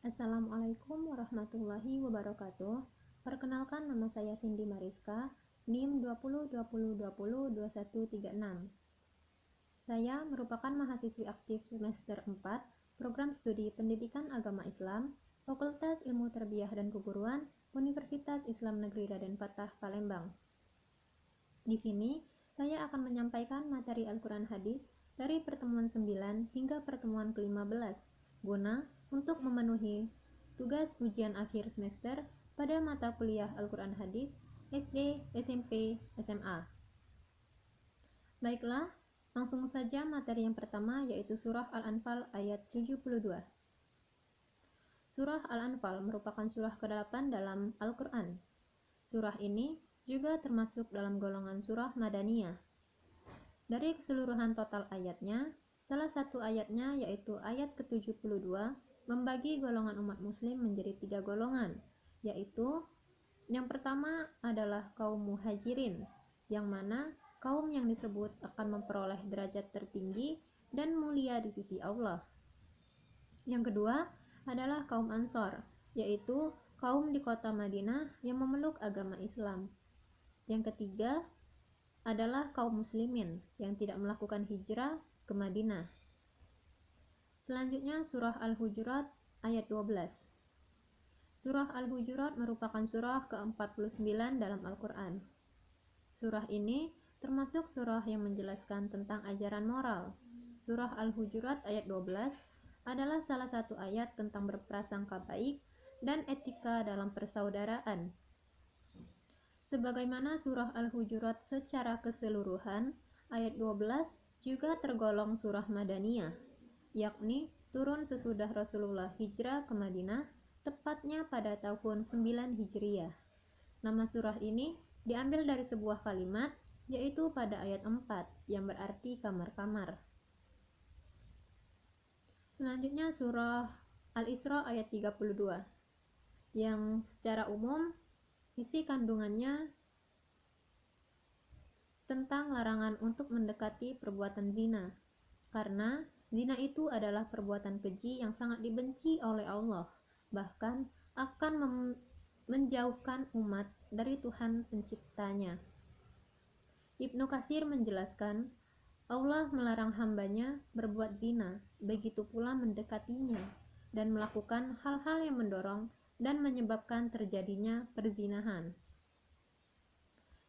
Assalamualaikum warahmatullahi wabarakatuh. Perkenalkan, nama saya Cindy Mariska, NIM 2020202136. Saya merupakan mahasiswi aktif semester 4, Program Studi Pendidikan Agama Islam, Fakultas Ilmu Tarbiyah dan Keguruan, Universitas Islam Negeri Raden Patah, Palembang. Di sini, saya akan menyampaikan materi Al-Quran Hadis dari pertemuan 9 hingga pertemuan ke-15, guna untuk memenuhi tugas ujian akhir semester pada mata kuliah Al-Quran Hadis SD, SMP, SMA. Baiklah, langsung saja materi yang pertama, yaitu Surah Al-Anfal ayat 72. Surah Al-Anfal merupakan surah ke-8 dalam Al-Quran. Surah ini juga termasuk dalam golongan surah Madaniyah. Dari keseluruhan total ayatnya, salah satu ayatnya yaitu ayat ke-72 membagi golongan umat muslim menjadi 3 golongan, yaitu yang pertama adalah kaum muhajirin, yang mana kaum yang disebut akan memperoleh derajat tertinggi dan mulia di sisi Allah. Yang kedua adalah kaum Ansor, yaitu kaum di kota Madinah yang memeluk agama Islam. Yang ketiga adalah kaum muslimin yang tidak melakukan hijrah ke Madinah. Selanjutnya surah Al-Hujurat ayat 12. Surah Al-Hujurat merupakan surah ke-49 dalam Al-Quran. Surah ini termasuk surah yang menjelaskan tentang ajaran moral. Surah Al-Hujurat ayat 12 adalah salah satu ayat tentang berprasangka baik dan etika dalam persaudaraan. Sebagaimana surah Al-Hujurat secara keseluruhan, ayat 12 juga tergolong surah Madaniyah, yakni turun sesudah Rasulullah hijrah ke Madinah, tepatnya pada tahun 9 Hijriyah. Nama surah ini diambil dari sebuah kalimat, yaitu pada ayat 4, yang berarti kamar-kamar. Selanjutnya surah Al-Isra ayat 32, yang secara umum isi kandungannya tentang larangan untuk mendekati perbuatan zina, karena zina itu adalah perbuatan keji yang sangat dibenci oleh Allah, bahkan akan menjauhkan umat dari Tuhan penciptanya. Ibnu Katsir menjelaskan, Allah melarang hambanya berbuat zina, begitu pula mendekatinya, dan melakukan hal-hal yang mendorong dan menyebabkan terjadinya perzinahan.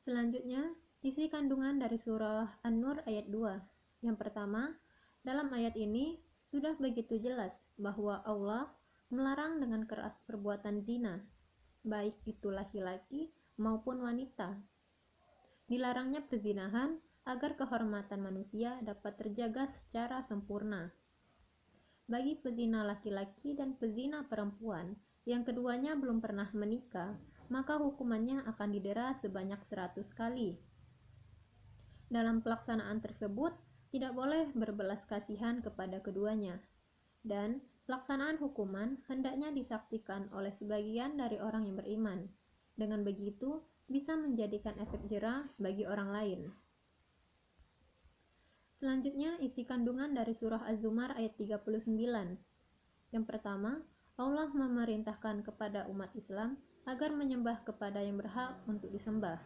Selanjutnya, isi kandungan dari surah An-Nur ayat 2. Yang pertama, dalam ayat ini sudah begitu jelas bahwa Allah melarang dengan keras perbuatan zina, baik itu laki-laki maupun wanita. Dilarangnya perzinahan agar kehormatan manusia dapat terjaga secara sempurna. Bagi pezina laki-laki dan pezina perempuan yang keduanya belum pernah menikah, maka hukumannya akan didera sebanyak 100 kali. Dalam pelaksanaan tersebut, tidak boleh berbelas kasihan kepada keduanya, dan pelaksanaan hukuman hendaknya disaksikan oleh sebagian dari orang yang beriman. Dengan begitu, bisa menjadikan efek jera bagi orang lain. Selanjutnya, isi kandungan dari surah Az-Zumar ayat 39. Yang pertama, Allah memerintahkan kepada umat Islam agar menyembah kepada yang berhak untuk disembah.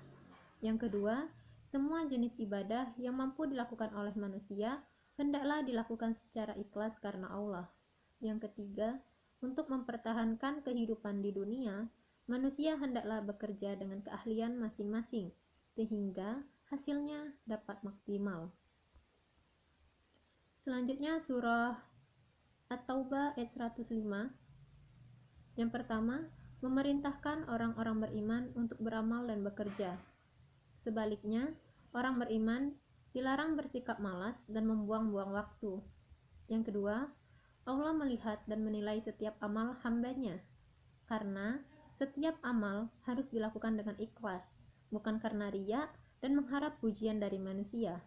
Yang kedua, semua jenis ibadah yang mampu dilakukan oleh manusia hendaklah dilakukan secara ikhlas karena Allah. Yang ketiga, untuk mempertahankan kehidupan di dunia, manusia hendaklah bekerja dengan keahlian masing-masing, sehingga hasilnya dapat maksimal. Selanjutnya surah At-Taubah ayat 105. Yang pertama, memerintahkan orang-orang beriman untuk beramal dan bekerja. Sebaliknya, orang beriman dilarang bersikap malas dan membuang-buang waktu. Yang kedua, Allah melihat dan menilai setiap amal hambanya, karena setiap amal harus dilakukan dengan ikhlas, bukan karena riya dan mengharap pujian dari manusia.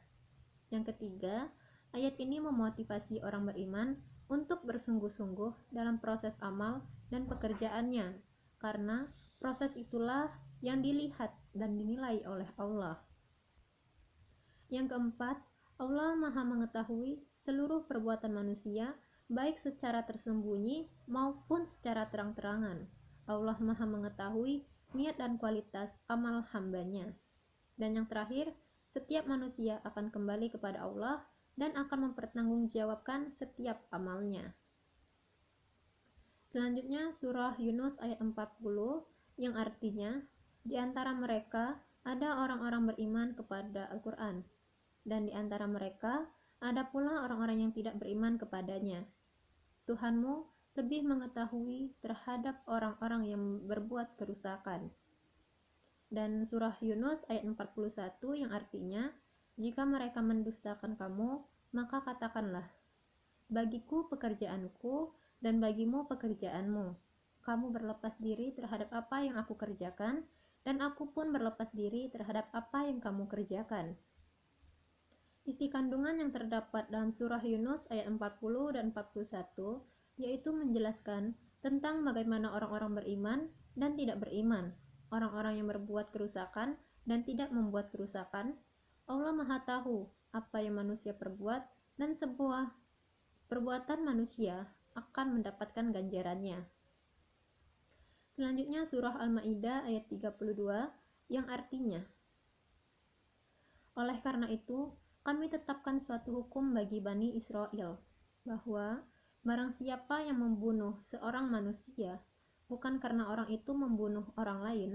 Yang ketiga, ayat ini memotivasi orang beriman untuk bersungguh-sungguh dalam proses amal dan pekerjaannya, karena proses itulah yang dilihat dan dinilai oleh Allah. Yang keempat, Allah Maha mengetahui seluruh perbuatan manusia baik secara tersembunyi maupun secara terang-terangan. Allah Maha mengetahui niat dan kualitas amal hambanya. Dan yang terakhir, setiap manusia akan kembali kepada Allah dan akan mempertanggungjawabkan setiap amalnya. Selanjutnya surah Yunus ayat 40 yang artinya, di antara mereka ada orang-orang beriman kepada Al-Quran, dan di antara mereka ada pula orang-orang yang tidak beriman kepadanya. Tuhanmu lebih mengetahui terhadap orang-orang yang berbuat kerusakan. Dan surah Yunus ayat 41 yang artinya, jika mereka mendustakan kamu, maka katakanlah, bagiku pekerjaanku dan bagimu pekerjaanmu. Kamu berlepas diri terhadap apa yang aku kerjakan, dan aku pun berlepas diri terhadap apa yang kamu kerjakan. Isi kandungan yang terdapat dalam surah Yunus ayat 40 dan 41 yaitu menjelaskan tentang bagaimana orang-orang beriman dan tidak beriman, orang-orang yang berbuat kerusakan dan tidak membuat kerusakan. Allah Maha tahu apa yang manusia perbuat, dan sebuah perbuatan manusia akan mendapatkan ganjarannya. Selanjutnya surah Al-Maidah ayat 32 yang artinya, oleh karena itu kami tetapkan suatu hukum bagi Bani Israel, bahwa barang siapa yang membunuh seorang manusia bukan karena orang itu membunuh orang lain,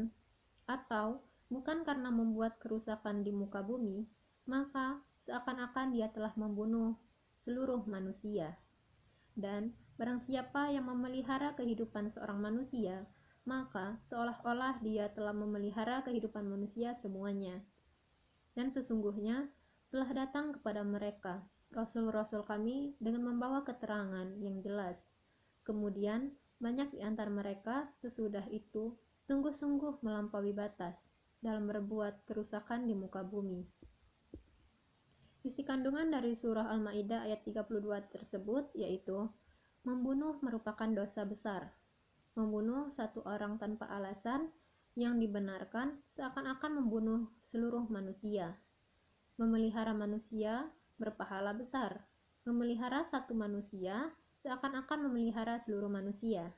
atau bukan karena membuat kerusakan di muka bumi, maka seakan-akan dia telah membunuh seluruh manusia. Dan barang siapa yang memelihara kehidupan seorang manusia, maka seolah-olah dia telah memelihara kehidupan manusia semuanya. Dan sesungguhnya telah datang kepada mereka rasul-rasul kami dengan membawa keterangan yang jelas. Kemudian banyak di antara mereka sesudah itu sungguh-sungguh melampaui batas dalam berbuat kerusakan di muka bumi. Isi kandungan dari surah Al-Maidah ayat 32 tersebut yaitu, membunuh merupakan dosa besar. Membunuh satu orang tanpa alasan yang dibenarkan seakan-akan membunuh seluruh manusia. Memelihara manusia berpahala besar. Memelihara satu manusia seakan-akan memelihara seluruh manusia.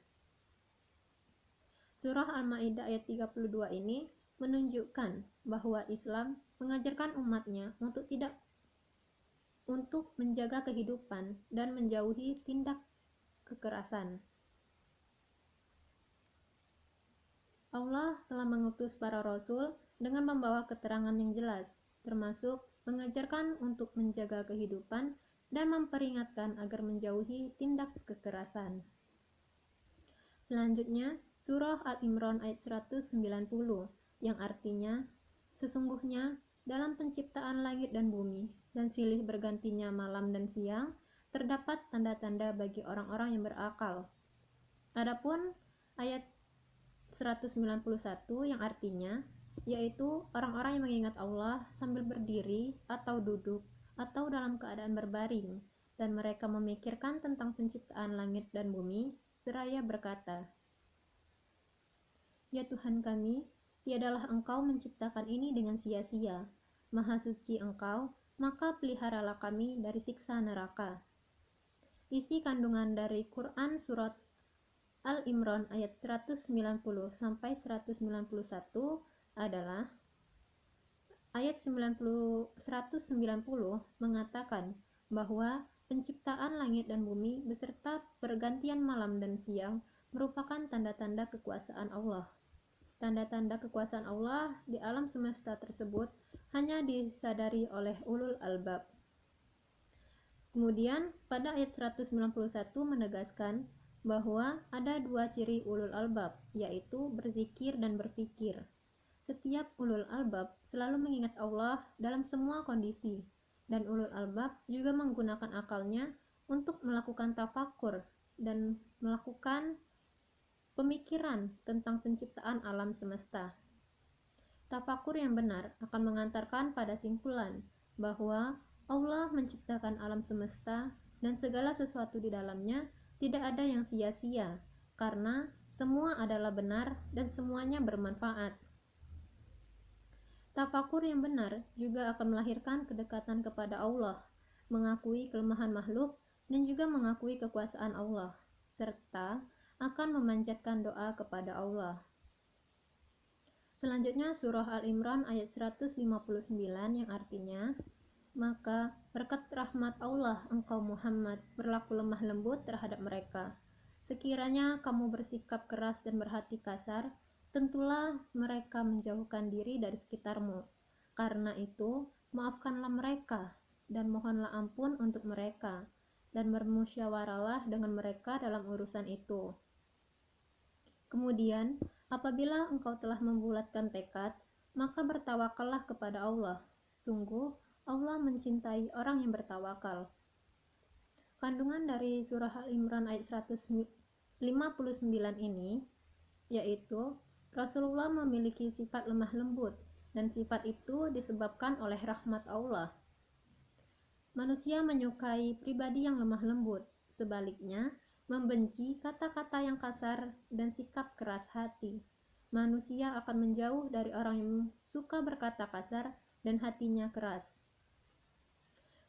Surah Al-Maidah ayat 32 ini menunjukkan bahwa Islam mengajarkan umatnya untuk menjaga kehidupan dan menjauhi tindak kekerasan. Allah telah mengutus para rasul dengan membawa keterangan yang jelas, termasuk mengajarkan untuk menjaga kehidupan dan memperingatkan agar menjauhi tindak kekerasan. Selanjutnya, surah Al-Imran ayat 190 yang artinya, sesungguhnya dalam penciptaan langit dan bumi dan silih bergantinya malam dan siang terdapat tanda-tanda bagi orang-orang yang berakal. Adapun ayat 191 yang artinya, yaitu orang-orang yang mengingat Allah sambil berdiri atau duduk atau dalam keadaan berbaring, dan mereka memikirkan tentang penciptaan langit dan bumi seraya berkata, ya Tuhan kami, tiadalah Engkau menciptakan ini dengan sia-sia. Maha suci Engkau, maka peliharalah kami dari siksa neraka. Isi kandungan dari Quran surat Al-Imran ayat 190 sampai 191 adalah, ayat 190 mengatakan bahwa penciptaan langit dan bumi beserta pergantian malam dan siang merupakan tanda-tanda kekuasaan Allah. Tanda-tanda kekuasaan Allah di alam semesta tersebut hanya disadari oleh ulul albab. Kemudian pada ayat 191 menegaskan bahwa ada dua ciri ulul albab, yaitu berzikir dan berfikir. Setiap ulul albab selalu mengingat Allah dalam semua kondisi, dan ulul albab juga menggunakan akalnya untuk melakukan tafakur dan melakukan pemikiran tentang penciptaan alam semesta. Tafakur yang benar akan mengantarkan pada simpulan bahwa Allah menciptakan alam semesta dan segala sesuatu di dalamnya tidak ada yang sia-sia, karena semua adalah benar dan semuanya bermanfaat. Tafakur yang benar juga akan melahirkan kedekatan kepada Allah, mengakui kelemahan makhluk, dan juga mengakui kekuasaan Allah, serta akan memanjatkan doa kepada Allah. Selanjutnya surah Al-Imran ayat 159 yang artinya, maka berkat rahmat Allah engkau Muhammad berlaku lemah lembut terhadap mereka. Sekiranya kamu bersikap keras dan berhati kasar, tentulah mereka menjauhkan diri dari sekitarmu. Karena itu, maafkanlah mereka dan mohonlah ampun untuk mereka, dan bermusyawarahlah dengan mereka dalam urusan itu. Kemudian, apabila engkau telah membulatkan tekad, maka bertawakallah kepada Allah. Sungguh, Allah mencintai orang yang bertawakal. Kandungan dari surah Al-Imran ayat 159 ini, yaitu Rasulullah memiliki sifat lemah lembut, dan sifat itu disebabkan oleh rahmat Allah. Manusia menyukai pribadi yang lemah lembut, sebaliknya membenci kata-kata yang kasar dan sikap keras hati. Manusia akan menjauh dari orang yang suka berkata kasar dan hatinya keras.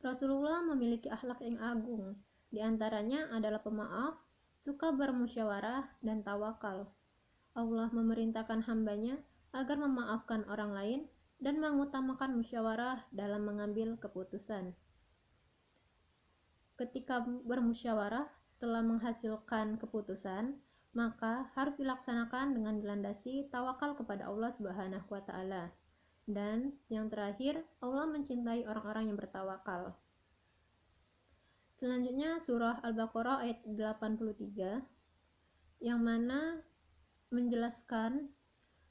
Rasulullah memiliki akhlak yang agung, di antaranya adalah pemaaf, suka bermusyawarah, dan tawakal. Allah memerintahkan hambanya agar memaafkan orang lain dan mengutamakan musyawarah dalam mengambil keputusan. Ketika bermusyawarah telah menghasilkan keputusan, maka harus dilaksanakan dengan dilandasi tawakal kepada Allah Subhanahu wa Ta'ala. Dan yang terakhir, Allah mencintai orang-orang yang bertawakal. Selanjutnya surah Al-Baqarah ayat 83, yang mana menjelaskan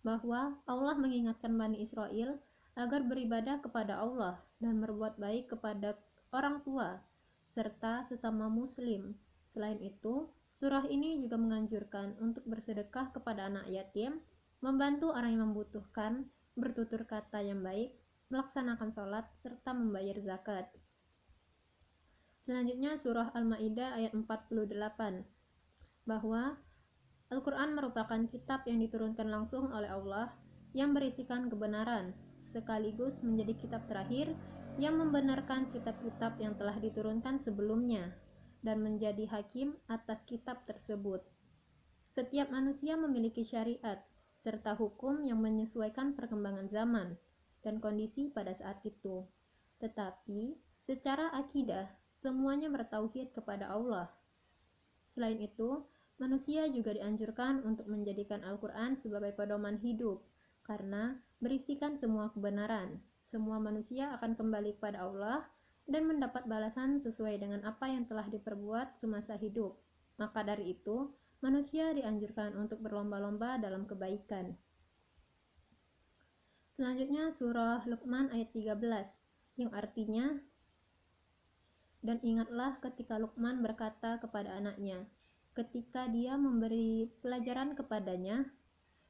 bahwa Allah mengingatkan Bani Israel agar beribadah kepada Allah dan berbuat baik kepada orang tua serta sesama muslim. Selain itu, surah ini juga menganjurkan untuk bersedekah kepada anak yatim, membantu orang yang membutuhkan, bertutur kata yang baik, melaksanakan sholat, serta membayar zakat. Selanjutnya surah Al-Maidah ayat 48, bahwa Al-Quran merupakan kitab yang diturunkan langsung oleh Allah yang berisikan kebenaran, sekaligus menjadi kitab terakhir yang membenarkan kitab-kitab yang telah diturunkan sebelumnya dan menjadi hakim atas kitab tersebut. Setiap manusia memiliki syariat serta hukum yang menyesuaikan perkembangan zaman dan kondisi pada saat itu. Tetapi secara akidah semuanya bertauhid kepada Allah. Selain itu, manusia juga dianjurkan untuk menjadikan Al-Quran sebagai pedoman hidup karena berisikan semua kebenaran. Semua manusia akan kembali kepada Allah dan mendapat balasan sesuai dengan apa yang telah diperbuat semasa hidup. Maka dari itu, manusia dianjurkan untuk berlomba-lomba dalam kebaikan. Selanjutnya surah Luqman ayat 13, yang artinya, dan ingatlah ketika Luqman berkata kepada anaknya, ketika dia memberi pelajaran kepadanya,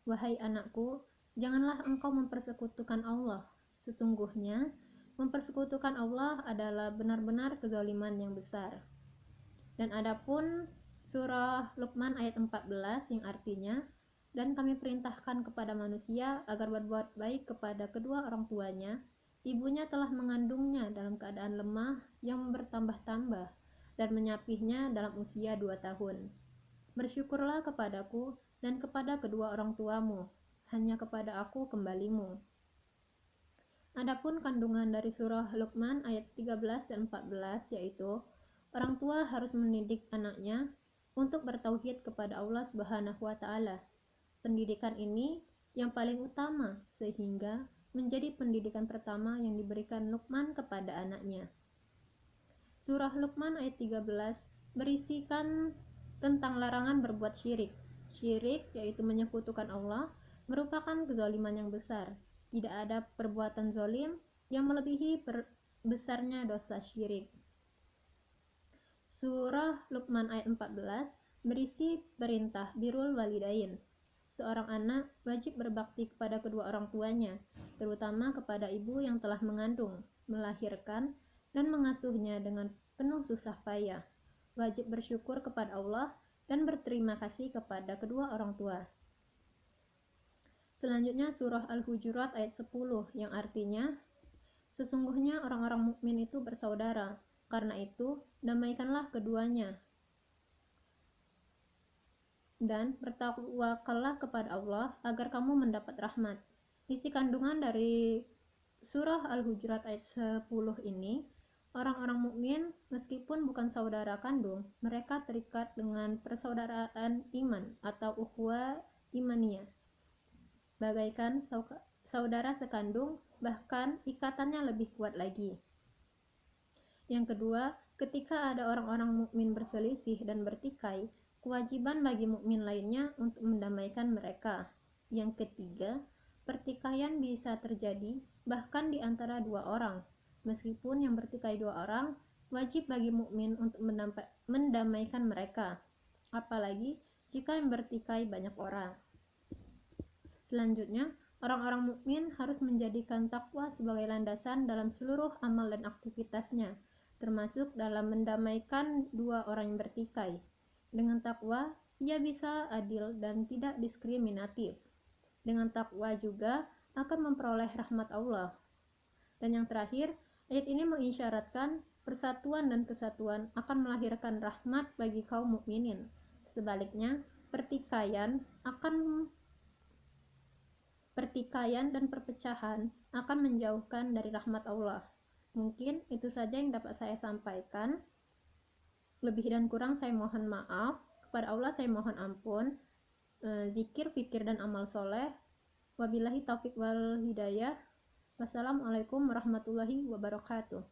wahai anakku, janganlah engkau mempersekutukan Allah. Sesungguhnya, mempersekutukan Allah adalah benar-benar kezaliman yang besar. Dan adapun surah Luqman ayat 14 yang artinya, dan kami perintahkan kepada manusia agar berbuat baik kepada kedua orang tuanya. Ibunya telah mengandungnya dalam keadaan lemah yang bertambah-tambah dan menyapihnya dalam usia 2 tahun. Bersyukurlah kepadaku dan kepada kedua orang tuamu, hanya kepada aku kembalimu. Adapun kandungan dari surah Luqman ayat 13 dan 14 yaitu, orang tua harus mendidik anaknya untuk bertauhid kepada Allah Subhanahu wa Ta'ala. Pendidikan ini yang paling utama sehingga menjadi pendidikan pertama yang diberikan Luqman kepada anaknya. Surah Luqman ayat 13 berisikan tentang larangan berbuat syirik. Syirik yaitu menyekutukan Allah merupakan kezaliman yang besar. Tidak ada perbuatan zalim yang melebihi besarnya dosa syirik. Surah Luqman ayat 14 berisi perintah birrul walidain. Seorang anak wajib berbakti kepada kedua orang tuanya, terutama kepada ibu yang telah mengandung, melahirkan, dan mengasuhnya dengan penuh susah payah. Wajib bersyukur kepada Allah dan berterima kasih kepada kedua orang tua. Selanjutnya surah Al-Hujurat ayat 10 yang artinya, sesungguhnya orang-orang mukmin itu bersaudara. Karena itu, damaikanlah keduanya. Dan bertawakallah kepada Allah agar kamu mendapat rahmat. Isi kandungan dari surah Al-Hujurat ayat 10 ini, orang-orang mukmin meskipun bukan saudara kandung, mereka terikat dengan persaudaraan iman atau ukhuwah imaniyah. Bagaikan saudara sekandung, bahkan ikatannya lebih kuat lagi. Yang kedua, ketika ada orang-orang mukmin berselisih dan bertikai, kewajiban bagi mukmin lainnya untuk mendamaikan mereka. Yang ketiga, pertikaian bisa terjadi bahkan di antara dua orang. Meskipun yang bertikai dua orang, wajib bagi mukmin untuk mendamaikan mereka. Apalagi jika yang bertikai banyak orang. Selanjutnya, orang-orang mukmin harus menjadikan takwa sebagai landasan dalam seluruh amal dan aktivitasnya, termasuk dalam mendamaikan dua orang yang bertikai. Dengan takwa, ia bisa adil dan tidak diskriminatif. Dengan takwa juga akan memperoleh rahmat Allah. Dan yang terakhir, ayat ini mengisyaratkan persatuan dan kesatuan akan melahirkan rahmat bagi kaum mukminin. Sebaliknya, pertikaian dan perpecahan akan menjauhkan dari rahmat Allah. Mungkin itu saja yang dapat saya sampaikan. Lebih dan kurang saya mohon maaf. Kepada Allah saya mohon ampun. Zikir, fikir, dan amal soleh. Wabillahi taufiq wal hidayah. Wassalamualaikum warahmatullahi wabarakatuh.